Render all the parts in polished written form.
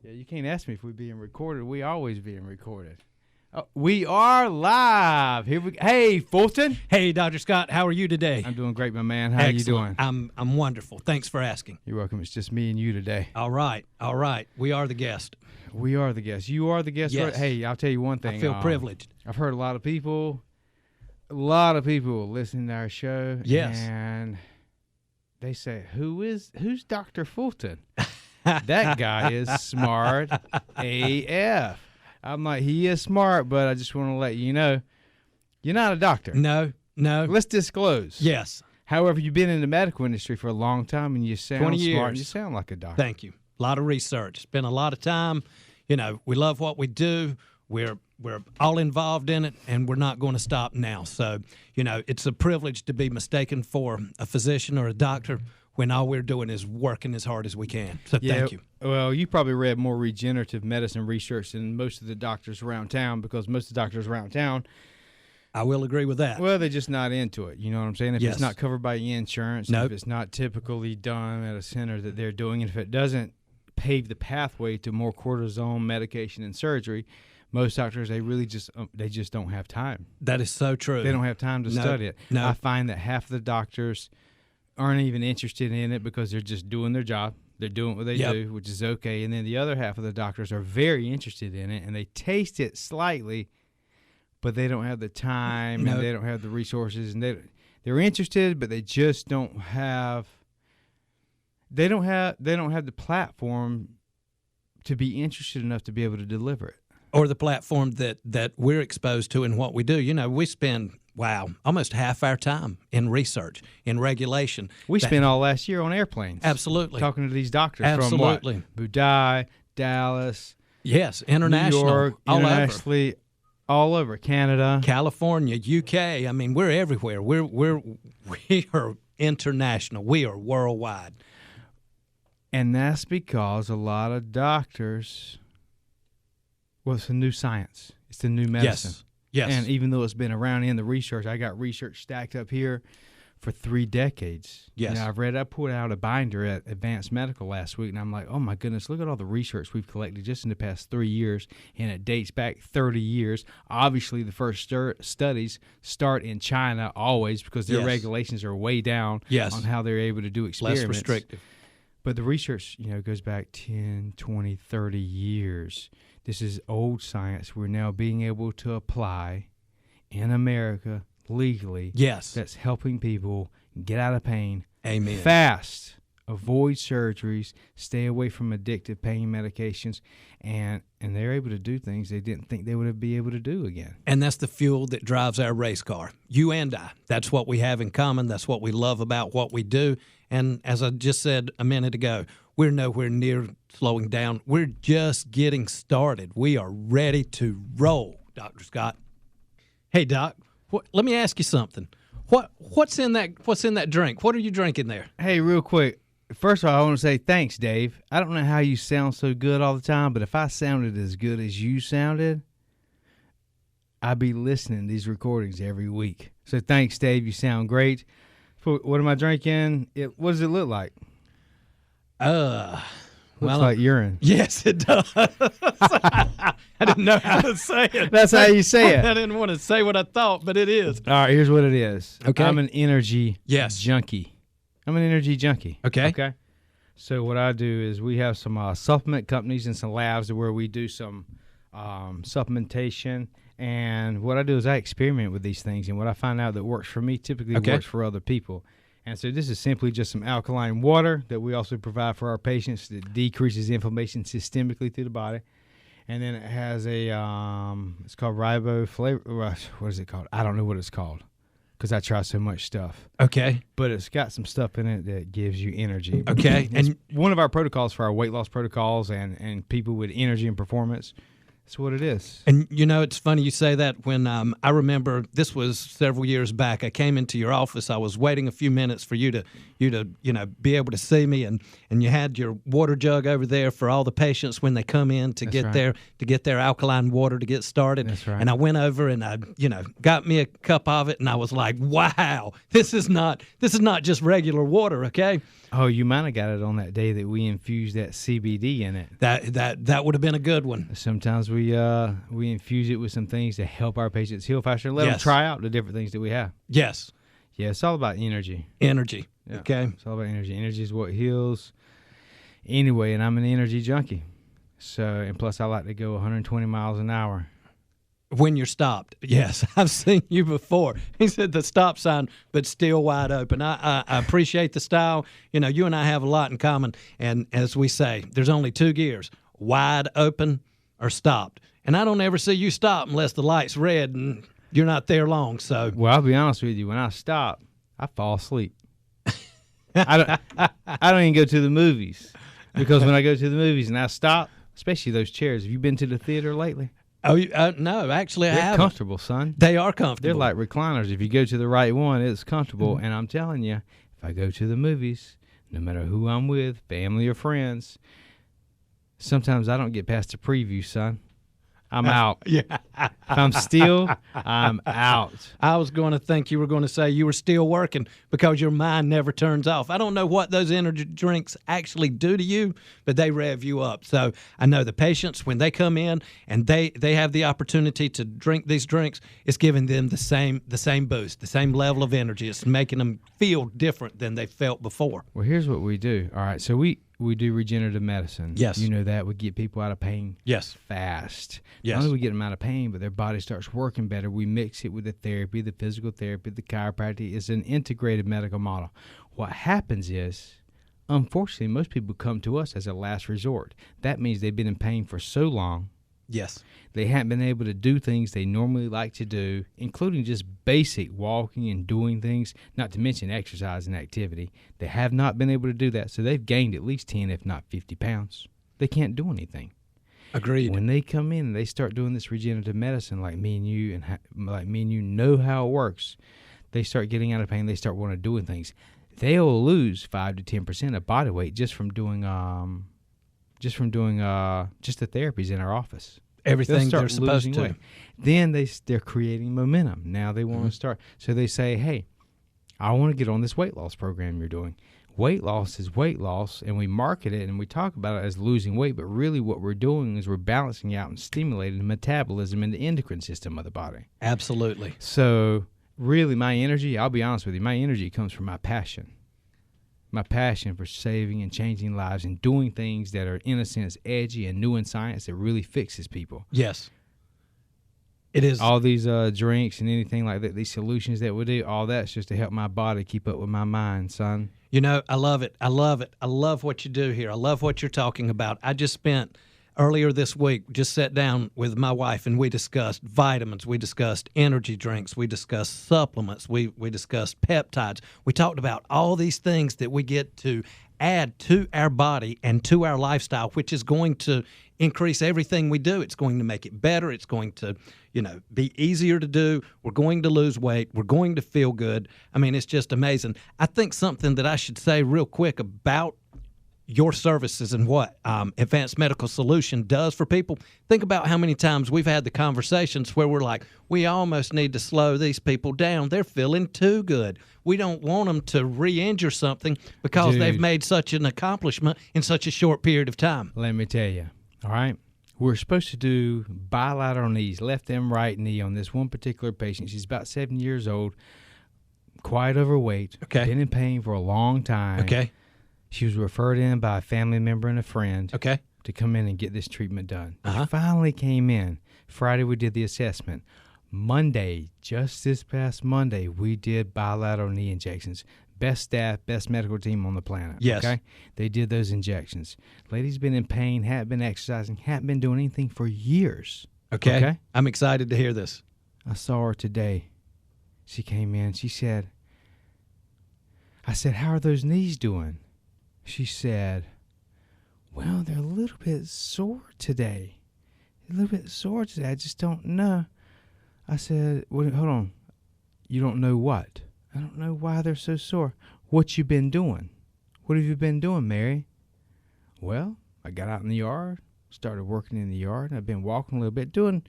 Yeah, you can't ask me if we're being recorded. We always being recorded. We are live. Hey, Fulton. Hey, Dr. Scott. How are you today? I'm doing great, my man. How are you doing? I'm wonderful. Thanks for asking. You're welcome. It's just me and you today. All right. We are the guest. We are the guest. You are the guest. Yes. Hey, I'll tell you one thing. I feel privileged. I've heard a lot of people listening to our show. Yes. And they say, who's Dr. Fulton? That guy is smart AF. I'm like, he is smart, but I just want to let you know, you're not a doctor. No. Let's disclose. Yes. However, you've been in the medical industry for a long time, and you sound 20 smart. years. You sound like a doctor. Thank you. A lot of research. Spent a lot of time. You know, we love what we do. We're all involved in it, and we're not going to stop now. So, you know, it's a privilege to be mistaken for a physician or a doctor when all we're doing is working as hard as we can. So thank you. Well, you probably read more regenerative medicine research than most of the doctors around town, because most of the doctors around town, I will agree with that. well, they're just not into it. You know what I'm saying? If Yes. it's not covered by insurance, Nope. if it's not typically done at a center that they're doing, and if it doesn't pave the pathway to more cortisone medication and surgery, most doctors, they just don't have time. That is so true. They don't have time to study it. No. I find that half of the doctors aren't even interested in it because they're just doing their job. They're doing what they Yep. do, which is okay. And then the other half of the doctors are very interested in it, and they taste it slightly, but they don't have the time No. and they don't have the resources, and they're interested, but they just don't have. They don't have the platform to be interested enough to be able to deliver it. Or the platform that we're exposed to in what we do. You know, we spend, almost half our time in research, in regulation. We spent all last year on airplanes. Absolutely. Talking to these doctors Absolutely. from what? Budai, Dallas, Yes, international. New York, all over. internationally, all over Canada. California, UK. I mean, we're everywhere. We are international. We are worldwide. And that's because a lot of doctors, well, it's a new science. It's the new medicine. Yes. And even though it's been around in the research, I got research stacked up here for 3 decades. Yes. I pulled out a binder at Advanced Medical last week, and I'm like, oh my goodness, look at all the research we've collected just in the past 3 years, and it dates back 30 years. Obviously, the first studies start in China always, because their Yes. regulations are way down Yes. on how they're able to do experiments. Less restrictive. But the research, goes back 10, 20, 30 years. This is old science we're now being able to apply in America legally. Yes. That's helping people get out of pain. Amen. Fast. Avoid surgeries. Stay away from addictive pain medications. And they're able to do things they didn't think they would be able to do again. And that's the fuel that drives our race car. You and I. That's what we have in common. That's what we love about what we do. And as I just said a minute ago, we're nowhere near slowing down. We're just getting started. We are ready to roll, Dr. Scott. Hey, Doc, let me ask you something. What's in that drink? What are you drinking there? Hey, real quick. First of all, I want to say thanks, Dave. I don't know how you sound so good all the time, but if I sounded as good as you sounded, I'd be listening to these recordings every week. So thanks, Dave. You sound great. What am I drinking? What does it look like? Looks like urine. Yes, it does. I didn't know how to say it. That's how you say it. I didn't want to say what I thought, but it is. All right, here's what it is. Okay. I'm an energy Yes. junkie. I'm an energy junkie. Okay. So what I do is we have some supplement companies and some labs where we do some supplementation. And what I do is I experiment with these things. And what I find out that works for me typically works for other people. And so this is simply just some alkaline water that we also provide for our patients that decreases inflammation systemically through the body. And then it has a, it's called riboflavin. What is it called? I don't know what it's called because I try so much stuff. Okay. But it's got some stuff in it that gives you energy. Okay. And one of our protocols for our weight loss protocols and people with energy and performance, That's what it is. And, it's funny you say that. When I remember this was several years back, I came into your office. I was waiting a few minutes for you to be able to see me, and you had your water jug over there for all the patients when they come in to get their alkaline water to get started. That's right. And I went over and I got me a cup of it, and I was like, wow, this is not just regular water, okay? Oh, you might have got it on that day that we infused that CBD in it. That would have been a good one. Sometimes we infuse it with some things to help our patients heal faster. Let them try out the different things that we have. Yes. Yeah, it's all about energy. Energy. Yeah, okay. It's all about energy. Energy is what heals. Anyway, and I'm an energy junkie. So, and plus I like to go 120 miles an hour. When you're stopped. Yes, I've seen you before. He said the stop sign, but still wide open. I appreciate the style. You and I have a lot in common. And as we say, there's only two gears, wide open or stopped. And I don't ever see you stop unless the light's red and you're not there long. So, well, I'll be honest with you. When I stop, I fall asleep. I don't even go to the movies, because when I go to the movies and I stop, especially those chairs. Have you been to the theater lately? Oh, no, actually I haven't. They're comfortable, son. They are comfortable. They're like recliners. If you go to the right one, it's comfortable. Mm-hmm. And I'm telling you, if I go to the movies, no matter who I'm with, family or friends, sometimes I don't get past the preview, son. I'm out. Yeah. If I'm still, I'm out. I was going to think you were going to say you were still working because your mind never turns off. I don't know what those energy drinks actually do to you, but they rev you up. So I know the patients, when they come in and they have the opportunity to drink these drinks, it's giving them the same boost, the same level of energy. It's making them feel different than they felt before. Well, here's what we do. All right, so we do regenerative medicine. Yes. You know that. We get people out of pain fast. Yes. Not only we get them out of pain, but their body starts working better. We mix it with the therapy, the physical therapy, the chiropractic. It's an integrated medical model. What happens is, unfortunately, most people come to us as a last resort. That means they've been in pain for so long. Yes. They haven't been able to do things they normally like to do, including just basic walking and doing things, not to mention exercise and activity. They have not been able to do that, so they've gained at least 10, if not 50 pounds. They can't do anything. Agreed. When they come in and they start doing this regenerative medicine like me and you know how it works, they start getting out of pain. They start wanting to do things. They'll lose 5 to 10% of body weight just from doing just the therapies in our office. Everything they're supposed to. Weight. Then they're creating momentum. Now they want to start. So they say, hey, I want to get on this weight loss program you're doing. Weight loss is weight loss, and we market it and we talk about it as losing weight, but really what we're doing is we're balancing out and stimulating the metabolism and the endocrine system of the body. Absolutely. So really my energy, I'll be honest with you, my energy comes from my passion. My passion for saving and changing lives and doing things that are, in a sense, edgy and new in science that really fixes people. Yes. It is. All these drinks and anything like that, these solutions that we do, all that's just to help my body keep up with my mind, son. I love it. I love it. I love what you do here. I love what you're talking about. I just spent earlier this week, just sat down with my wife and we discussed vitamins. We discussed energy drinks. We discussed supplements. We discussed peptides. We talked about all these things that we get to add to our body and to our lifestyle, which is going to increase everything we do. It's going to make it better. It's going to, be easier to do. We're going to lose weight. We're going to feel good. I mean, it's just amazing. I think something that I should say real quick about your services and what Advanced Medical Solution does for people. Think about how many times we've had the conversations where we're like, we almost need to slow these people down. They're feeling too good. We don't want them to re-injure something because they've made such an accomplishment in such a short period of time. Let me tell you, all right? We're supposed to do bilateral knees, left and right knee on this one particular patient. She's about 7 years old, quite overweight, been in pain for a long time. Okay. She was referred in by a family member and a friend to come in and get this treatment done. She finally came in. Friday, we did the assessment. Monday, just this past Monday, we did bilateral knee injections. Best staff, best medical team on the planet. Yes. Okay? They did those injections. Lady's been in pain, hadn't been exercising, hadn't been doing anything for years. Okay? I'm excited to hear this. I saw her today. She came in. She said, I said, how are those knees doing? She said, well, they're a little bit sore today. a little bit sore today. I just don't know. I said, well, hold on. You don't know what? I don't know why they're so sore. What you been doing? What have you been doing, Mary? Well, I got out in the yard, started working in the yard, and I've been walking a little bit, doing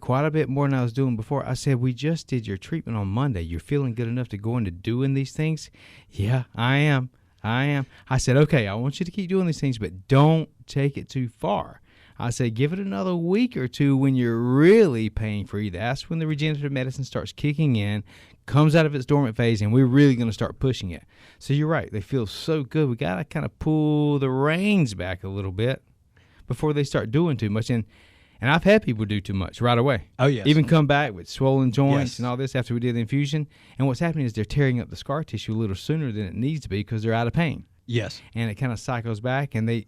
quite a bit more than I was doing before. I said, we just did your treatment on Monday. You're feeling good enough to go into doing these things? Yeah, I am. I said, okay, I want you to keep doing these things, but don't take it too far. I say give it another week or two when you're really pain-free. That's when the regenerative medicine starts kicking in, comes out of its dormant phase, and we're really going to start pushing it. So you're right. They feel so good. We got to kind of pull the reins back a little bit before they start doing too much. And I've had people do too much right away. Oh, yes. Even come back with swollen joints and all this after we did the infusion. And what's happening is they're tearing up the scar tissue a little sooner than it needs to be because they're out of pain. Yes. And it kind of cycles back, and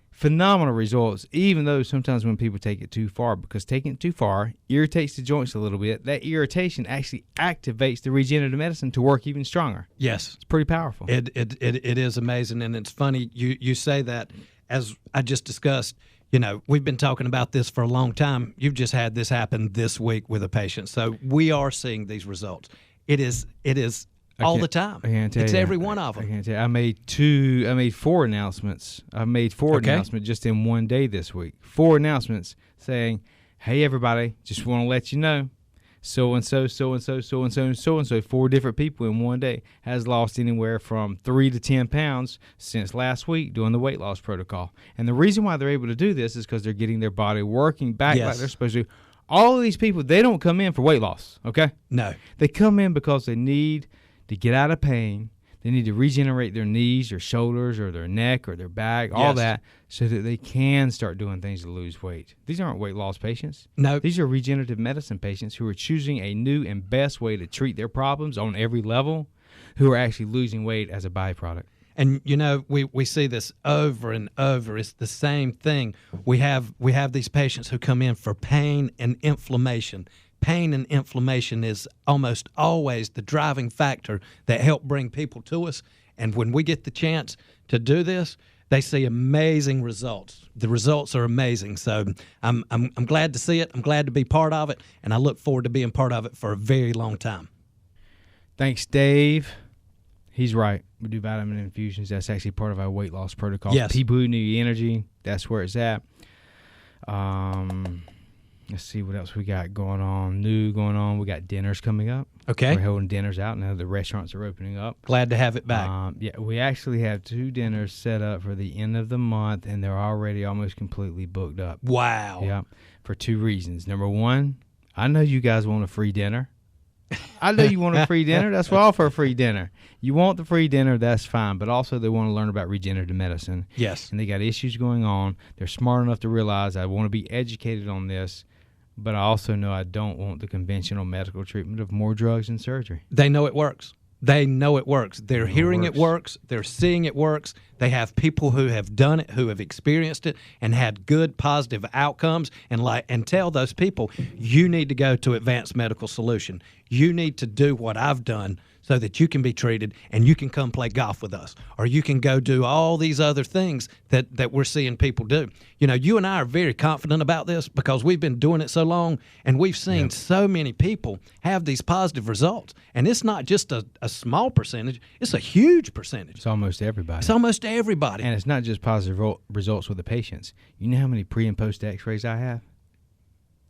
phenomenal results, even though sometimes when people take it too far, because taking it too far irritates the joints a little bit. That irritation actually activates the regenerative medicine to work even stronger. Yes. It's pretty powerful. It is amazing, and it's funny you say that. As I just discussed, we've been talking about this for a long time. You've just had this happen this week with a patient. So we are seeing these results. It is all the time. I can't tell it's you. every one of them. I can't tell you. I made 4 announcements. I made 4 announcements just in one day this week. 4 announcements saying, hey, everybody, just want to let you know, so-and-so, so-and-so, so-and-so, and so-and-so, 4 different people in one day has lost anywhere from 3 to 10 pounds since last week doing the weight loss protocol. And the reason why they're able to do this is because they're getting their body working back like they're supposed to. All of these people, they don't come in for weight loss, okay? No. They come in because they need to get out of pain. They need to regenerate their knees, their shoulders, or their neck, or their back, all that, so that they can start doing things to lose weight. These aren't weight loss patients. No. These are regenerative medicine patients who are choosing a new and best way to treat their problems on every level, who are actually losing weight as a byproduct. And, we see this over and over. It's the same thing. We have these patients who come in for pain and inflammation. Pain and inflammation is almost always the driving factor that help bring people to us. And when we get the chance to do this, they see amazing results. The results are amazing. So I'm glad to see it. I'm glad to be part of it, and I look forward to being part of it for a very long time. Thanks, Dave. He's right. We do vitamin infusions. That's actually part of our weight loss protocol. Yes. People who need energy, that's where it's at. Let's see what else we got going on. We got dinners coming up. Okay. We're holding dinners out now. The restaurants are opening up. Glad to have it back. We actually have 2 dinners set up for the end of the month, and they're already almost completely booked up. Wow. Yeah, for 2 reasons. Number 1, I know you guys want a free dinner. I know you want a free dinner. That's why I offer a free dinner. You want the free dinner, that's fine. But also they want to learn about regenerative medicine. Yes. And they got issues going on. They're smart enough to realize I want to be educated on this. But I also know I don't want the conventional medical treatment of more drugs and surgery. They know it works. They're hearing it works. They're seeing it works. They have people who have done it, who have experienced it, and had good, positive outcomes. And tell those people, you need to go to Advanced Medical Solution. You need to do what I've done so that you can be treated and you can come play golf with us, or you can go do all these other things that we're seeing people do. You and I are very confident about this because we've been doing it so long, and we've seen so many people have these positive results. And it's not just a small percentage, it's a huge percentage. It's almost everybody. And it's not just positive results with the patients. You know how many pre- and post x-rays I have?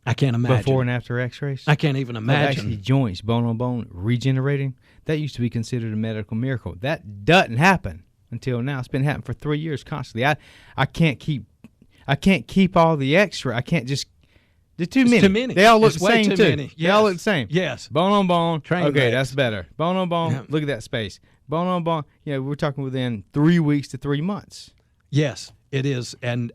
I can't imagine. Before and after x-rays? I can't even imagine. Actually, joints, bone on bone, regenerating, that used to be considered a medical miracle. That doesn't happen until now. It's been happening for 3 years constantly. I can't keep all the x-ray. I can't just. There's too many. Too many. They all look It's the same way too too. many. They all look the same. Yes. Bone on bone. Train okay, legs. that's better. Bone on bone. Yeah. Look at that space. Bone on bone. We're talking within 3 weeks to 3 months. Yes, it is. And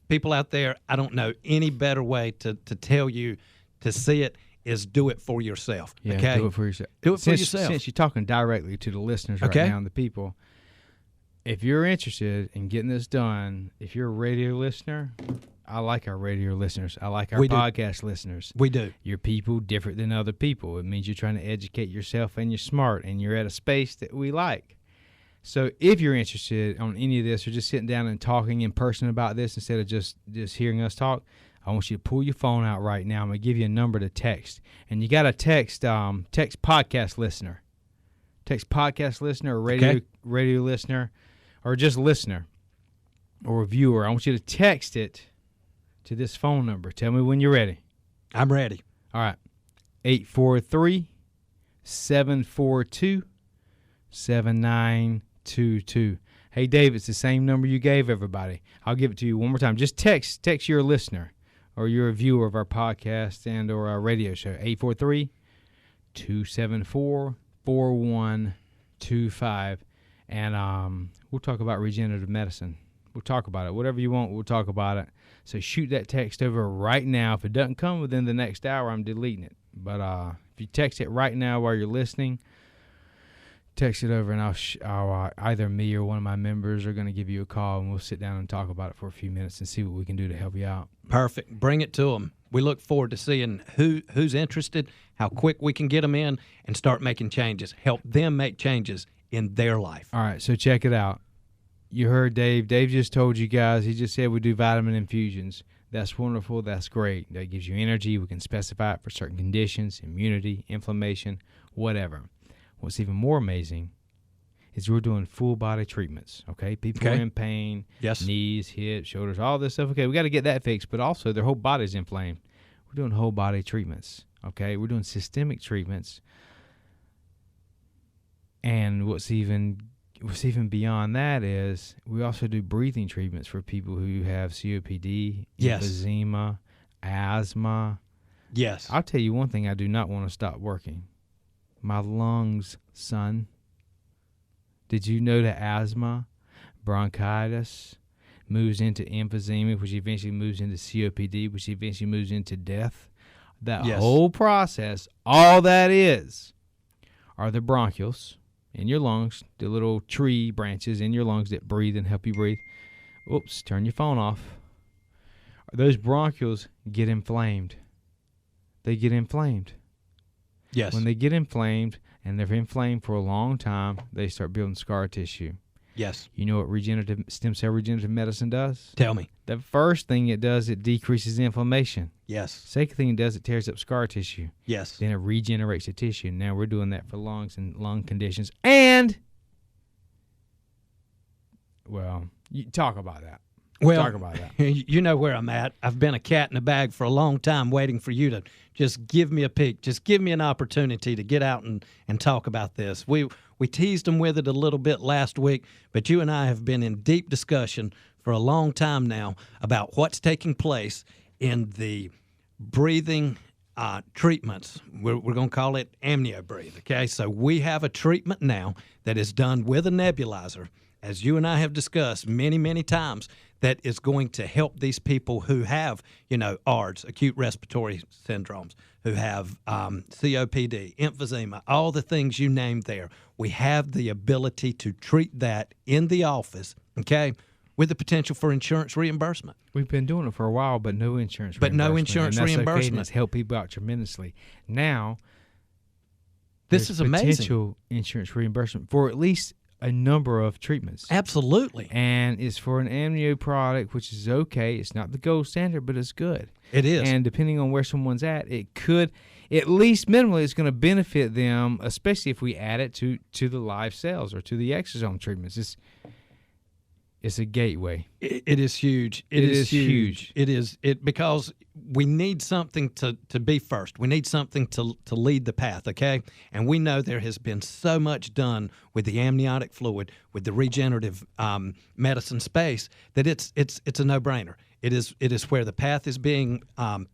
people out there, I don't know any better way to tell you to see it is do it for yourself. Yeah, okay? do it for yourself. Do it for yourself. Since you're talking directly to the listeners right now and the people, if you're interested in getting this done, if you're a radio listener, I like our radio listeners. I like our podcast listeners. We do. You're people different than other people. It means you're trying to educate yourself and you're smart and you're at a space that we like. So if you're interested on any of this or just sitting down and talking in person about this instead of just hearing us talk, I want you to pull your phone out right now. I'm going to give you a number to text. And you got to text podcast listener. Text podcast listener or radio listener or just listener or viewer. I want you to text it to this phone number. Tell me when you're ready. I'm ready. All right. 843-742-7922. Hey, Dave, it's the same number you gave everybody. I'll give it to you one more time. Just text your listener or you're a viewer of our podcast and or our radio show. 843-274-4125. And we'll talk about regenerative medicine. We'll talk about it. Whatever you want, we'll talk about it. So shoot that text over right now. If it doesn't come within the next hour, I'm deleting it. But if you text it right now while you're listening, text it over, and I'll either me or one of my members are going to give you a call, and we'll sit down and talk about it for a few minutes and see what we can do to help you out. Perfect. Bring it to them. We look forward to seeing who's interested, how quick we can get them in, and start making changes. Help them make changes in their life. All right, so check it out. You heard Dave. Dave just told you guys. He just said we do vitamin infusions. That's wonderful. That's great. That gives you energy. We can specify it for certain conditions, immunity, inflammation, whatever. What's even more amazing is we're doing full body treatments, okay? People are in pain, knees, hips, shoulders, all this stuff. Okay, we got to get that fixed, but also their whole body's inflamed. We're doing whole body treatments, okay? We're doing systemic treatments. And what's even beyond that is we also do breathing treatments for people who have COPD, emphysema, asthma. Yes. I'll tell you one thing I do not want to stop working. My lungs, son. Did you know that asthma, bronchitis, moves into emphysema, which eventually moves into COPD, which eventually moves into death? That whole process, all that is, are the bronchioles in your lungs, the little tree branches in your lungs that breathe and help you breathe. Oops, turn your phone off. Those bronchioles get inflamed. They get inflamed. Yes. When they get inflamed, and they're inflamed for a long time, they start building scar tissue. Yes. You know what stem cell regenerative medicine does? Tell me. The first thing it does, it decreases inflammation. Yes. Second thing it does, it tears up scar tissue. Yes. Then it regenerates the tissue. Now we're doing that for lungs and lung conditions. And, well, you talk about that. Well, talk about that. You know where I'm at. I've been a cat in a bag for a long time waiting for you to just give me a peek. Just give me an opportunity to get out and talk about this. We teased them with it a little bit last week, but you and I have been in deep discussion for a long time now about what's taking place in the breathing treatments. We're going to call it AmnioBreathe, okay? So we have a treatment now that is done with a nebulizer, as you and I have discussed many, many times, that is going to help these people who have, ARDS, acute respiratory syndromes, who have COPD, emphysema, all the things you named there. We have the ability to treat that in the office, okay, with the potential for insurance reimbursement. We've been doing it for a while, but no insurance reimbursement. But no insurance reimbursement. Okay, and it's helped people out tremendously. Now, this is amazing. Potential insurance reimbursement for at least a number of treatments. Absolutely. And it's for an amnio product, which is okay. It's not the gold standard, but it's good. It is. And depending on where someone's at, it could, at least minimally, it's going to benefit them, especially if we add it to the live cells or to the exosome treatments. It's a gateway. It is huge. It is huge. It is because we need something to be first. We need something to lead the path, okay? And we know there has been so much done with the amniotic fluid, with the regenerative medicine space, that it's a no-brainer. It is where the path is being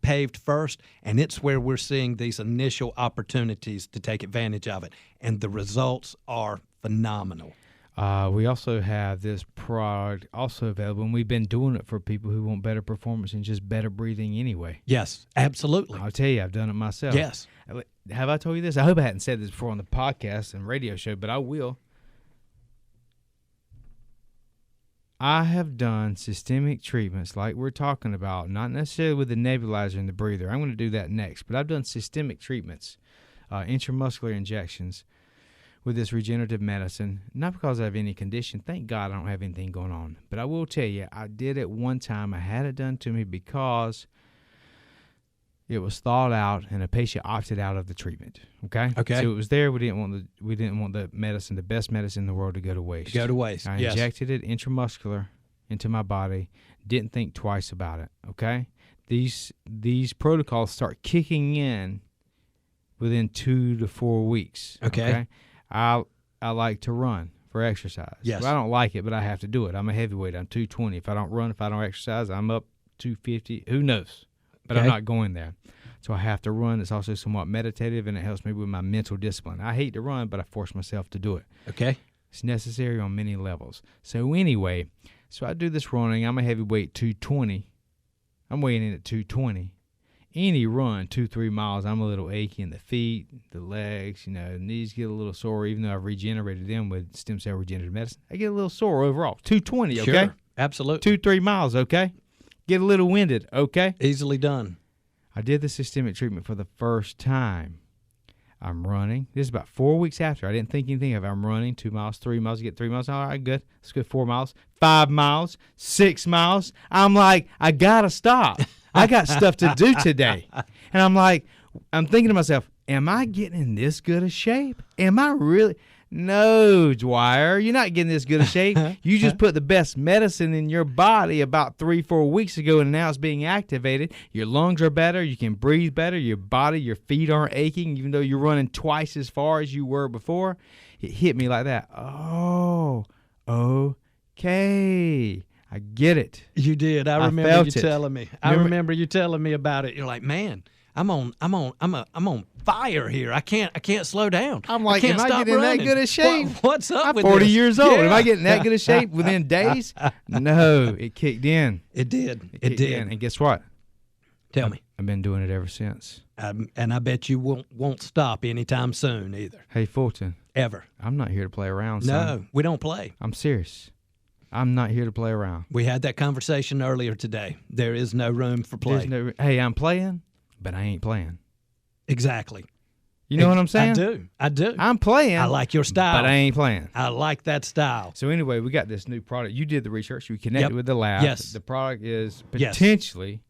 paved first, and it's where we're seeing these initial opportunities to take advantage of it. And the results are phenomenal. We also have this product also available, and we've been doing it for people who want better performance and just better breathing anyway. Yes, absolutely. I'll tell you, I've done it myself. Yes. Have I told you this? I hope I hadn't said this before on the podcast and radio show, but I will. I have done systemic treatments like we're talking about, not necessarily with the nebulizer and the breather. I'm going to do that next, but I've done systemic treatments, intramuscular injections, with this regenerative medicine, not because I have any condition. Thank God I don't have anything going on. But I will tell you, I did it one time. I had it done to me because it was thought out and a patient opted out of the treatment. Okay. So it was there. We didn't want the medicine, the best medicine in the world, to go to waste. I injected it intramuscular into my body. Didn't think twice about it. Okay. These protocols start kicking in within 2 to 4 weeks. Okay. I like to run for exercise. Yes. Well, I don't like it, but I have to do it. I'm a heavyweight. I'm 220. If I don't run, if I don't exercise, I'm up 250. Who knows? But I'm not going there. So I have to run. It's also somewhat meditative, and it helps me with my mental discipline. I hate to run, but I force myself to do it. Okay. It's necessary on many levels. So anyway, I do this running. I'm a heavyweight, 220. I'm weighing in at 220. Any run, 2-3 miles, I'm a little achy in the feet, the legs, knees get a little sore, even though I've regenerated them with stem cell regenerative medicine. I get a little sore overall. 220, okay? Sure, absolutely. 2-3 miles, okay? Get a little winded, okay? Easily done. I did the systemic treatment for the first time. I'm running. This is about 4 weeks after. I didn't think anything of it. I'm running 2 miles, 3 miles, get 3 miles. All right, good. Let's go 4 miles, 5 miles, 6 miles. I'm like, I got to stop. I got stuff to do today. And I'm thinking to myself, am I getting in this good a shape? Am I really? No, Dwyer, you're not getting this good a shape. You just put the best medicine in your body about 3-4 weeks ago, and now it's being activated. Your lungs are better. You can breathe better. Your body, your feet aren't aching, even though you're running twice as far as you were before. It hit me like that. Oh, okay. I get it. You did. I remember you telling me. I remember you telling me about it. You're like, man, I'm on fire here. I can't slow down. I'm like, am I getting that good a shape? What's up with 40 this? years old. Yeah. Am I getting that good a shape within days? No, it kicked in. It did. It did. And guess what? Tell me. I've been doing it ever since. And I bet you won't stop anytime soon either. Hey, Fulton. Ever. I'm not here to play around, son. No, we don't play. I'm serious. I'm not here to play around. We had that conversation earlier today. There is no room for play. Hey, I'm playing, but I ain't playing. Exactly. You know what I'm saying? I do. I'm playing. I like your style. But I ain't playing. I like that style. So anyway, we got this new product. You did the research. You connected with the lab. Yes. The product is potentially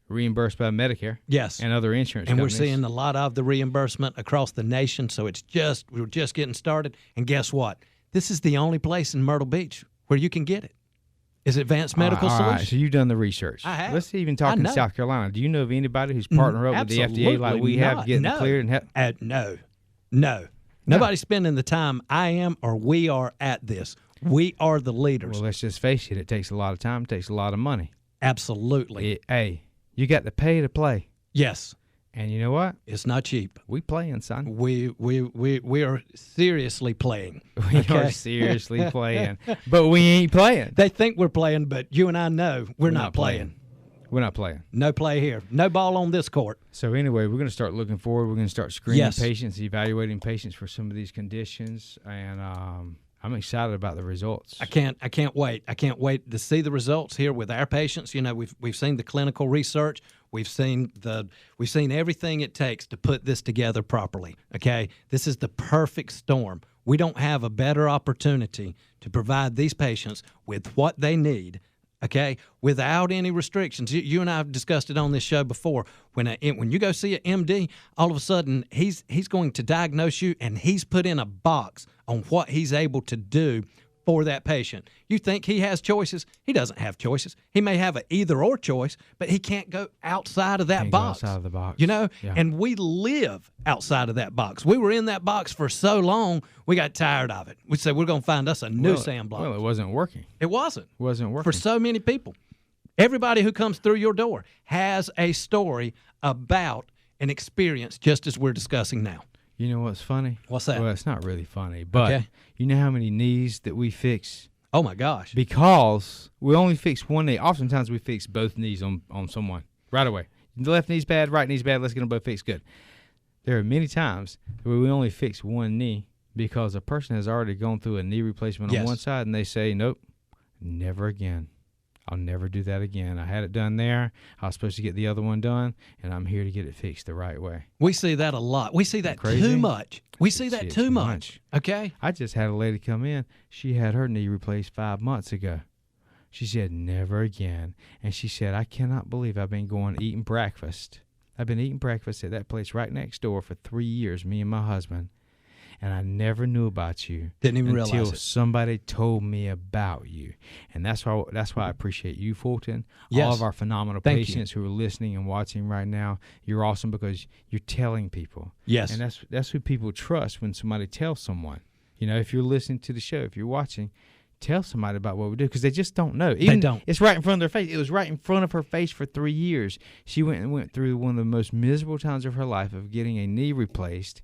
reimbursed by Medicare. Yes. And other insurance companies. And we're seeing a lot of the reimbursement across the nation. So we're just getting started. And guess what? This is the only place in Myrtle Beach where you can get it. Is Advanced Medical Solutions. Right, so you've done the research. I have. Let's even talk in South Carolina. Do you know of anybody who's partnered up with the FDA like we have, getting cleared? No. Nobody's spending the time I am or we are at this. We are the leaders. Well, let's just face it. It takes a lot of time. It takes a lot of money. Absolutely. Hey, you got to pay to play. Yes. And you know what? It's not cheap. We playing, son. We are seriously playing. We are seriously playing. But we ain't playing. They think we're playing, but you and I know we're not playing. We're not playing. No play here. No ball on this court. So anyway, we're going to start looking forward. We're going to start screening patients, evaluating patients for some of these conditions, and I'm excited about the results. I can't wait. I can't wait to see the results here with our patients. You know, we've seen the clinical research. We've seen everything it takes to put this together properly. Okay, this is the perfect storm. We don't have a better opportunity to provide these patients with what they need. Okay, without any restrictions. You and I have discussed it on this show before. When you go see an MD, all of a sudden he's going to diagnose you, and he's put in a box on what he's able to do for that patient. You think he has choices? He doesn't have choices. He may have an either-or choice, but he can't go outside of that box. Outside of the box. You know? Yeah. And we live outside of that box. We were in that box for so long, we got tired of it. We said, we're going to find us a new sandbox. Well, it wasn't working. It wasn't. It wasn't working. For so many people. Everybody who comes through your door has a story about an experience just as we're discussing now. You know what's funny? What's that? Well, it's not really funny, but you know how many knees that we fix? Oh, my gosh. Because we only fix one knee. Oftentimes we fix both knees on someone right away. The left knee's bad, right knee's bad, let's get them both fixed. Good. There are many times where we only fix one knee because a person has already gone through a knee replacement on one side, and they say, nope, never again. I'll never do that again. I had it done there. I was supposed to get the other one done, and I'm here to get it fixed the right way. We see that a lot. We see that too much. We see that too much. Okay? I just had a lady come in. She had her knee replaced 5 months ago. She said, never again. And she said, I cannot believe I've been eating breakfast. I've been eating breakfast at that place right next door for 3 years, me and my husband. And I never knew about you. Didn't even realize until it. Somebody told me about you. And that's why I appreciate you, Fulton. Yes. All of our phenomenal patients who are listening and watching right now. You're awesome because you're telling people. Yes. And that's who people trust when somebody tells someone. You know, if you're listening to the show, if you're watching, tell somebody about what we do because they just don't know. They don't. It's right in front of their face. It was right in front of her face for 3 years. She went through one of the most miserable times of her life of getting a knee replaced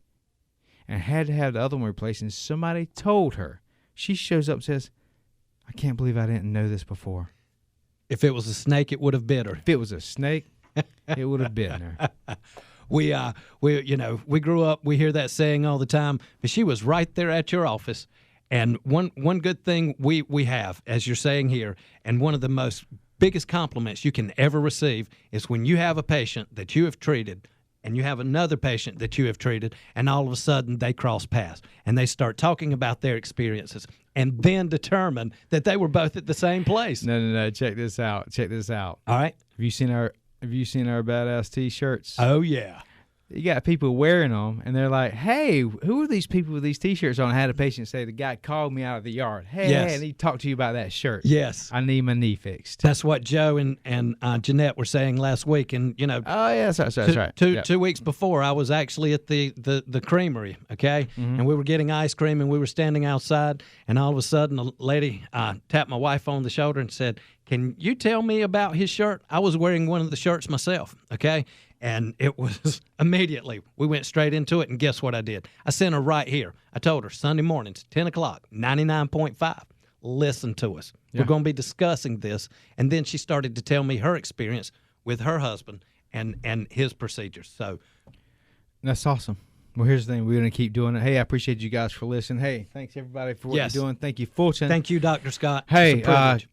and had to have the other one replaced, and somebody told her. She shows up and says, I can't believe I didn't know this before. If it was a snake, it would have bit her. If it was a snake, it would have bitten her. We grew up, we hear that saying all the time, but she was right there at your office. And one good thing we have, as you're saying here, and one of the most biggest compliments you can ever receive is when you have a patient that you have treated and you have another patient that you have treated, and all of a sudden they cross paths and they start talking about their experiences and then determine that they were both at the same place. No. Check this out. All right. Have you seen our badass T-shirts? Oh, yeah. You got people wearing them, and they're like, hey, who are these people with these T-shirts on? I had a patient say, the guy called me out of the yard. Hey, yes. And he talked to you about that shirt. Yes. I need my knee fixed. That's what Joe and Jeanette were saying last week. And, oh, yeah, that's right. 2 weeks before, I was actually at the creamery, okay? Mm-hmm. And we were getting ice cream, and we were standing outside, and all of a sudden a lady tapped my wife on the shoulder and said, can you tell me about his shirt? I was wearing one of the shirts myself, okay? And it was immediately, we went straight into it, and guess what I did? I sent her right here. I told her, Sunday mornings, 10 o'clock, 99.5, listen to us. Yeah. We're going to be discussing this. And then she started to tell me her experience with her husband and his procedures. So that's awesome. Well, here's the thing. We're going to keep doing it. Hey, I appreciate you guys for listening. Hey, thanks, everybody, for what you're doing. Thank you, Fulton. Thank you, Dr. Scott. Hey,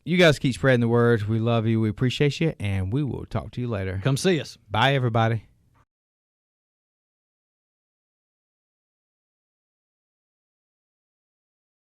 you guys keep spreading the word. We love you. We appreciate you, and we will talk to you later. Come see us. Bye, everybody.